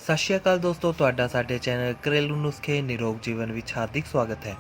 ਸਤਿ ਸ਼੍ਰੀ ਅਕਾਲ ਦੋਸਤੋ, ਤੁਹਾਡਾ ਸਾਡੇ ਚੈਨਲ ਘਰੇਲੂ ਨੁਸਖੇ ਨਿਰੋਗ ਜੀਵਨ ਵਿੱਚ ਹਾਰਦਿਕ ਸਵਾਗਤ ਹੈ।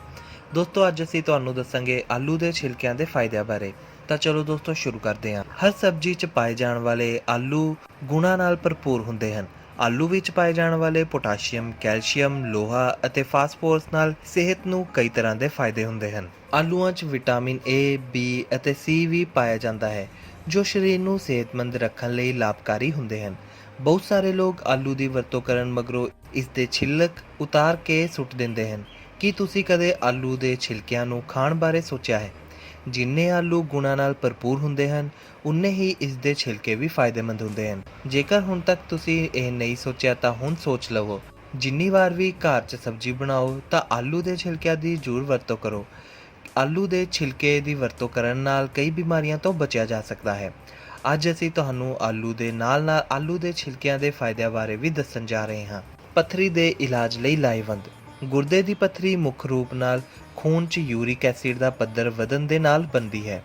ਦੋਸਤੋ, ਅੱਜ ਅਸੀਂ ਤੁਹਾਨੂੰ ਦੱਸਾਂਗੇ ਆਲੂ ਦੇ ਛਿਲਕਿਆਂ ਦੇ ਫਾਇਦਿਆਂ ਬਾਰੇ। ਤਾਂ ਚਲੋ ਦੋਸਤੋ ਸ਼ੁਰੂ ਕਰਦੇ ਹਾਂ। ਹਰ ਸਬਜ਼ੀ 'ਚ ਪਾਏ ਜਾਣ ਵਾਲੇ ਆਲੂ ਗੁਣਾਂ ਨਾਲ ਭਰਪੂਰ ਹੁੰਦੇ ਹਨ। ਆਲੂ ਵਿੱਚ ਪਾਏ ਜਾਣ ਵਾਲੇ ਪੋਟਾਸ਼ੀਅਮ, ਕੈਲਸ਼ੀਅਮ, ਲੋਹਾ ਅਤੇ ਫਾਸਫੋਰਸ ਨਾਲ ਸਿਹਤ ਨੂੰ ਕਈ ਤਰ੍ਹਾਂ ਦੇ ਫਾਇਦੇ ਹੁੰਦੇ ਹਨ। ਆਲੂਆਂ 'ਚ ਵਿਟਾਮਿਨ ਏ, ਬੀ ਅਤੇ ਸੀ ਵੀ ਪਾਇਆ ਜਾਂਦਾ ਹੈ, ਜੋ ਸਰੀਰ ਨੂੰ ਸਿਹਤਮੰਦ ਰੱਖਣ ਲਈ ਲਾਭਕਾਰੀ ਹੁੰਦੇ ਹਨ। ਬਹੁਤ ਸਾਰੇ ਲੋਕ ਆਲੂ ਦੀ ਵਰਤੋਂ ਕਰਨ ਮਗਰੋਂ ਇਸ ਦੇ ਛਿਲਕ ਉਤਾਰ ਕੇ ਸੁੱਟ ਦਿੰਦੇ ਹਨ। ਕੀ ਤੁਸੀਂ ਕਦੇ ਆਲੂ ਦੇ ਛਿਲਕਿਆਂ ਨੂੰ ਖਾਣ ਬਾਰੇ ਸੋਚਿਆ ਹੈ? ਜਿੰਨੇ ਆਲੂ ਗੁਣਾਂ ਨਾਲ ਭਰਪੂਰ ਹੁੰਦੇ ਹਨ, ਉਨੇ ਹੀ ਇਸ ਦੇ ਛਿਲਕੇ ਵੀ ਫਾਇਦੇਮੰਦ ਹੁੰਦੇ ਹਨ। ਜੇਕਰ ਹੁਣ ਤੱਕ ਤੁਸੀਂ ਇਹ ਨਹੀਂ ਸੋਚਿਆ ਤਾਂ ਹੁਣ ਸੋਚ ਲਵੋ। ਜਿੰਨੀ ਵਾਰ ਵੀ ਘਰ 'ਚ ਸਬਜ਼ੀ ਬਣਾਓ ਤਾਂ ਆਲੂ ਦੇ ਛਿਲਕਿਆਂ ਦੀ ਜ਼ਰੂਰ ਵਰਤੋਂ ਕਰੋ। ਆਲੂ ਦੇ ਛਿਲਕੇ ਦੀ ਵਰਤੋਂ ਕਰਨ ਨਾਲ ਕਈ ਬਿਮਾਰੀਆਂ ਤੋਂ ਬਚਿਆ ਜਾ ਸਕਦਾ ਹੈ। ਅੱਜ ਅਸੀਂ ਤੁਹਾਨੂੰ ਆਲੂ ਦੇ ਨਾਲ-ਨਾਲ ਆਲੂ ਦੇ ਛਿਲਕਿਆਂ ਦੇ ਫਾਇਦਿਆਂ ਬਾਰੇ ਵੀ ਦੱਸਣ ਜਾ ਰਹੇ ਹਾਂ। ਪੱਥਰੀ ਦੇ ਇਲਾਜ ਲਈ ਲਾਹੇਵੰਦ। ਗੁਰਦੇ ਦੀ ਪੱਥਰੀ ਮੁੱਖ ਰੂਪ ਨਾਲ ਖੂਨ 'ਚ ਯੂਰਿਕ ਐਸਿਡ ਦਾ ਪੱਧਰ ਵਧਣ ਦੇ ਨਾਲ ਬਣਦੀ ਹੈ।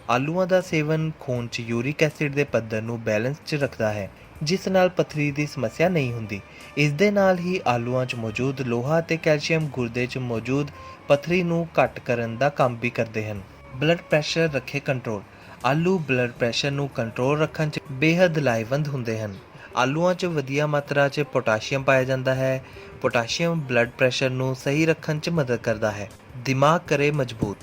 ਆਲੂਆਂ ਦਾ ਸੇਵਨ ਖੂਨ 'ਚ ਯੂਰਿਕ ਐਸਿਡ ਦੇ ਪੱਧਰ ਨੂੰ ਬੈਲੈਂਸ 'ਚ ਰੱਖਦਾ ਹੈ, ਜਿਸ ਨਾਲ ਪੱਥਰੀ ਦੀ ਸਮੱਸਿਆ ਨਹੀਂ ਹੁੰਦੀ। ਇਸ ਦੇ ਨਾਲ ਹੀ ਆਲੂਆਂ 'ਚ ਮੌਜੂਦ ਲੋਹਾ ਅਤੇ ਕੈਲਸ਼ੀਅਮ ਗੁਰਦੇ 'ਚ ਮੌਜੂਦ ਪੱਥਰੀ ਨੂੰ ਘੱਟ ਕਰਨ ਦਾ ਕੰਮ ਵੀ ਕਰਦੇ ਹਨ। ਬਲੱਡ ਪ੍ਰੈਸ਼ਰ ਰੱਖੇ ਕੰਟਰੋਲ। ਆਲੂ ਬਲੱਡ ਪ੍ਰੈਸ਼ਰ ਨੂੰ ਕੰਟਰੋਲ ਰੱਖਣ 'ਚ ਬੇਹੱਦ ਲਾਹੇਵੰਦ ਹੁੰਦੇ ਹਨ। ਆਲੂਆਂ 'ਚ ਵਧੀਆ ਮਾਤਰਾ 'ਚ ਪੋਟਾਸ਼ੀਅਮ ਪਾਇਆ ਜਾਂਦਾ ਹੈ। ਪੋਟਾਸ਼ੀਅਮ ਬਲੱਡ ਪ੍ਰੈਸ਼ਰ ਨੂੰ ਸਹੀ ਰੱਖਣ 'ਚ ਮਦਦ ਕਰਦਾ ਹੈ। ਦਿਮਾਗ ਕਰੇ ਮਜ਼ਬੂਤ।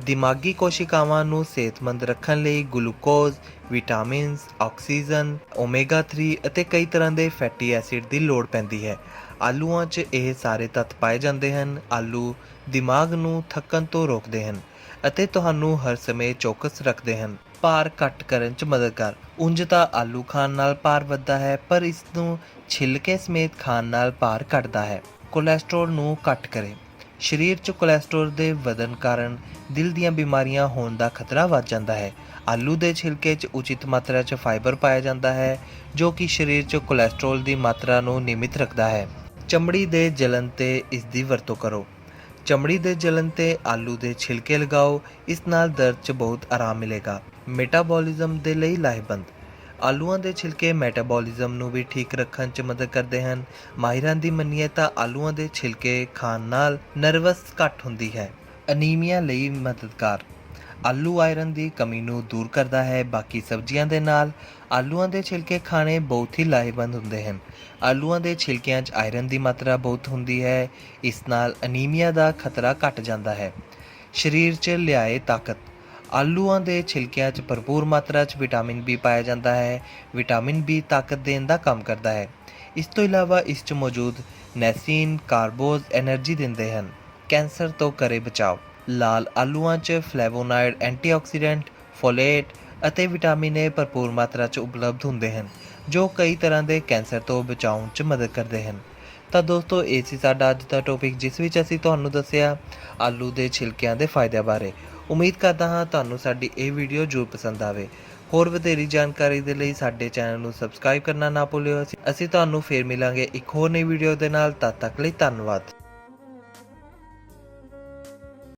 ਦਿਮਾਗੀ ਕੋਸ਼ਿਕਾਵਾਂ ਨੂੰ ਸਿਹਤਮੰਦ ਰੱਖਣ ਲਈ ਗਲੂਕੋਜ਼, ਵਿਟਾਮਿਨਸ, ਆਕਸੀਜਨ, ਓਮੇਗਾ 3 ਅਤੇ ਕਈ ਤਰ੍ਹਾਂ ਦੇ ਫੈਟੀ ਐਸਿਡ ਦੀ ਲੋੜ ਪੈਂਦੀ ਹੈ। ਆਲੂਆਂ 'ਚ ਇਹ ਸਾਰੇ ਤੱਤ ਪਾਏ ਜਾਂਦੇ ਹਨ। ਆਲੂ ਦਿਮਾਗ ਨੂੰ ਥੱਕਣ ਤੋਂ ਰੋਕਦੇ ਹਨ ਅਤੇ ਤੁਹਾਨੂੰ ਹਰ ਸਮੇਂ ਚੌਕਸ ਰੱਖਦੇ ਹਨ। ਭਾਰ ਘੱਟ ਕਰਨ 'ਚ ਮਦਦਗਾਰ। ਉਂਝ ਤਾਂ ਆਲੂ ਖਾਣ ਨਾਲ ਭਾਰ ਵੱਧਦਾ ਹੈ, ਪਰ ਇਸ ਨੂੰ ਛਿਲਕੇ ਸਮੇਤ ਖਾਣ ਨਾਲ ਭਾਰ ਘਟਦਾ ਹੈ। ਕੋਲੈਸਟਰੋਲ ਨੂੰ ਘੱਟ ਕਰੇ। ਸਰੀਰ 'ਚ ਕੋਲੈਸਟਰੋਲ ਦੇ ਵਧਣ ਕਾਰਨ ਦਿਲ ਦੀਆਂ ਬਿਮਾਰੀਆਂ ਹੋਣ ਦਾ ਖਤਰਾ ਵੱਧ ਜਾਂਦਾ ਹੈ। ਆਲੂ ਦੇ ਛਿਲਕੇ 'ਚ ਉਚਿਤ ਮਾਤਰਾ 'ਚ ਫਾਈਬਰ ਪਾਇਆ ਜਾਂਦਾ ਹੈ, ਜੋ ਕਿ ਸਰੀਰ 'ਚ ਕੋਲੈਸਟਰੋਲ ਦੀ ਮਾਤਰਾ ਨੂੰ ਨਿਯਮਿਤ ਰੱਖਦਾ ਹੈ। ਚਮੜੀ ਦੇ ਜਲਣ 'ਤੇ ਇਸ ਦੀ ਵਰਤੋਂ ਕਰੋ। ਚਮੜੀ ਦੇ ਜਲਣ 'ਤੇ ਆਲੂ ਦੇ ਛਿਲਕੇ ਲਗਾਓ, ਇਸ ਨਾਲ ਦਰਦ 'ਚ ਬਹੁਤ ਆਰਾਮ ਮਿਲੇਗਾ। ਮੈਟਾਬੋਲਿਜ਼ਮ ਦੇ ਲਈ ਲਾਹੇਵੰਦ। ਆਲੂਆਂ ਦੇ ਛਿਲਕੇ ਮੈਟਾਬੋਲਿਜ਼ਮ ਨੂੰ ਵੀ ਠੀਕ ਰੱਖਣ 'ਚ ਮਦਦ ਕਰਦੇ ਹਨ। ਮਾਹਿਰਾਂ ਦੀ ਮੰਨੀਏ ਤਾਂ ਆਲੂਆਂ ਦੇ ਛਿਲਕੇ ਖਾਣ ਨਾਲ ਨਰਵਸ ਘੱਟ ਹੁੰਦੀ ਹੈ। ਅਨੀਮੀਆ ਲਈ ਮਦਦਗਾਰ। ਆਲੂ ਆਇਰਨ ਦੀ ਕਮੀ ਨੂੰ ਦੂਰ ਕਰਦਾ ਹੈ। ਬਾਕੀ ਸਬਜ਼ੀਆਂ ਦੇ ਨਾਲ ਆਲੂਆਂ ਦੇ ਛਿਲਕੇ ਖਾਣੇ ਬਹੁਤ ਹੀ ਲਾਹੇਵੰਦ ਹੁੰਦੇ ਹਨ। ਆਲੂਆਂ ਦੇ ਛਿਲਕਿਆਂ 'ਚ ਆਇਰਨ ਦੀ ਮਾਤਰਾ ਬਹੁਤ ਹੁੰਦੀ ਹੈ। ਇਸ ਨਾਲ ਅਨੀਮੀਆ ਦਾ ਖਤਰਾ ਘੱਟ ਜਾਂਦਾ ਹੈ। ਸਰੀਰ 'ਚ ਲਿਆਏ ਤਾਕਤ। ਆਲੂਆਂ ਦੇ ਛਿਲਕਿਆਂ 'ਚ ਭਰਪੂਰ ਮਾਤਰਾ 'ਚ ਵਿਟਾਮਿਨ ਬੀ ਪਾਇਆ ਜਾਂਦਾ ਹੈ। ਵਿਟਾਮਿਨ ਬੀ ਤਾਕਤ ਦੇਣ ਦਾ ਕੰਮ ਕਰਦਾ ਹੈ। ਇਸ ਤੋਂ ਇਲਾਵਾ ਇਸ 'ਚ ਮੌਜੂਦ ਨੈਸੀਨ, ਕਾਰਬੋਜ਼ ਐਨਰਜੀ ਦਿੰਦੇ ਹਨ। ਕੈਂਸਰ ਤੋਂ ਕਰੇ ਬਚਾਓ। ਲਾਲ ਆਲੂਆਂ 'ਚ ਫਲੈਵੋਨਾਇਡ, ਐਂਟੀਆਕਸੀਡੈਂਟ, ਫੋਲੇਟ ਅਤੇ ਵਿਟਾਮਿਨ ਏ ਭਰਪੂਰ ਮਾਤਰਾ 'ਚ ਉਪਲਬਧ ਹੁੰਦੇ ਹਨ, ਜੋ ਕਈ ਤਰ੍ਹਾਂ ਦੇ ਕੈਂਸਰ ਤੋਂ ਬਚਾਉਣ 'ਚ ਮਦਦ ਕਰਦੇ ਹਨ। ਤਾਂ ਦੋਸਤੋ, ਇਹ ਸੀ ਸਾਡਾ ਅੱਜ ਦਾ ਟੌਪਿਕ, ਜਿਸ ਵਿੱਚ ਅਸੀਂ ਤੁਹਾਨੂੰ ਦੱਸਿਆ ਆਲੂ ਦੇ ਛਿਲਕਿਆਂ ਦੇ ਫਾਇਦਿਆਂ ਬਾਰੇ। ਉਮੀਦ ਕਰਦਾ ਹਾਂ ਤੁਹਾਨੂੰ ਸਾਡੀ ਇਹ ਵੀਡੀਓ ਜ਼ਰੂਰ ਪਸੰਦ ਆਵੇ। ਹੋਰ ਵਧੇਰੀ ਜਾਣਕਾਰੀ ਦੇ ਲਈ ਸਾਡੇ ਚੈਨਲ ਨੂੰ ਸਬਸਕ੍ਰਾਈਬ ਕਰਨਾ ਨਾ ਭੁੱਲਿਓ। ਅਸੀਂ ਤੁਹਾਨੂੰ ਫੇਰ ਮਿਲਾਂਗੇ ਇੱਕ ਹੋਰ ਨਈ ਵੀਡੀਓ ਦੇ ਨਾਲ। ਤਦ ਤੱਕ ਲਈ ਧੰਨਵਾਦ।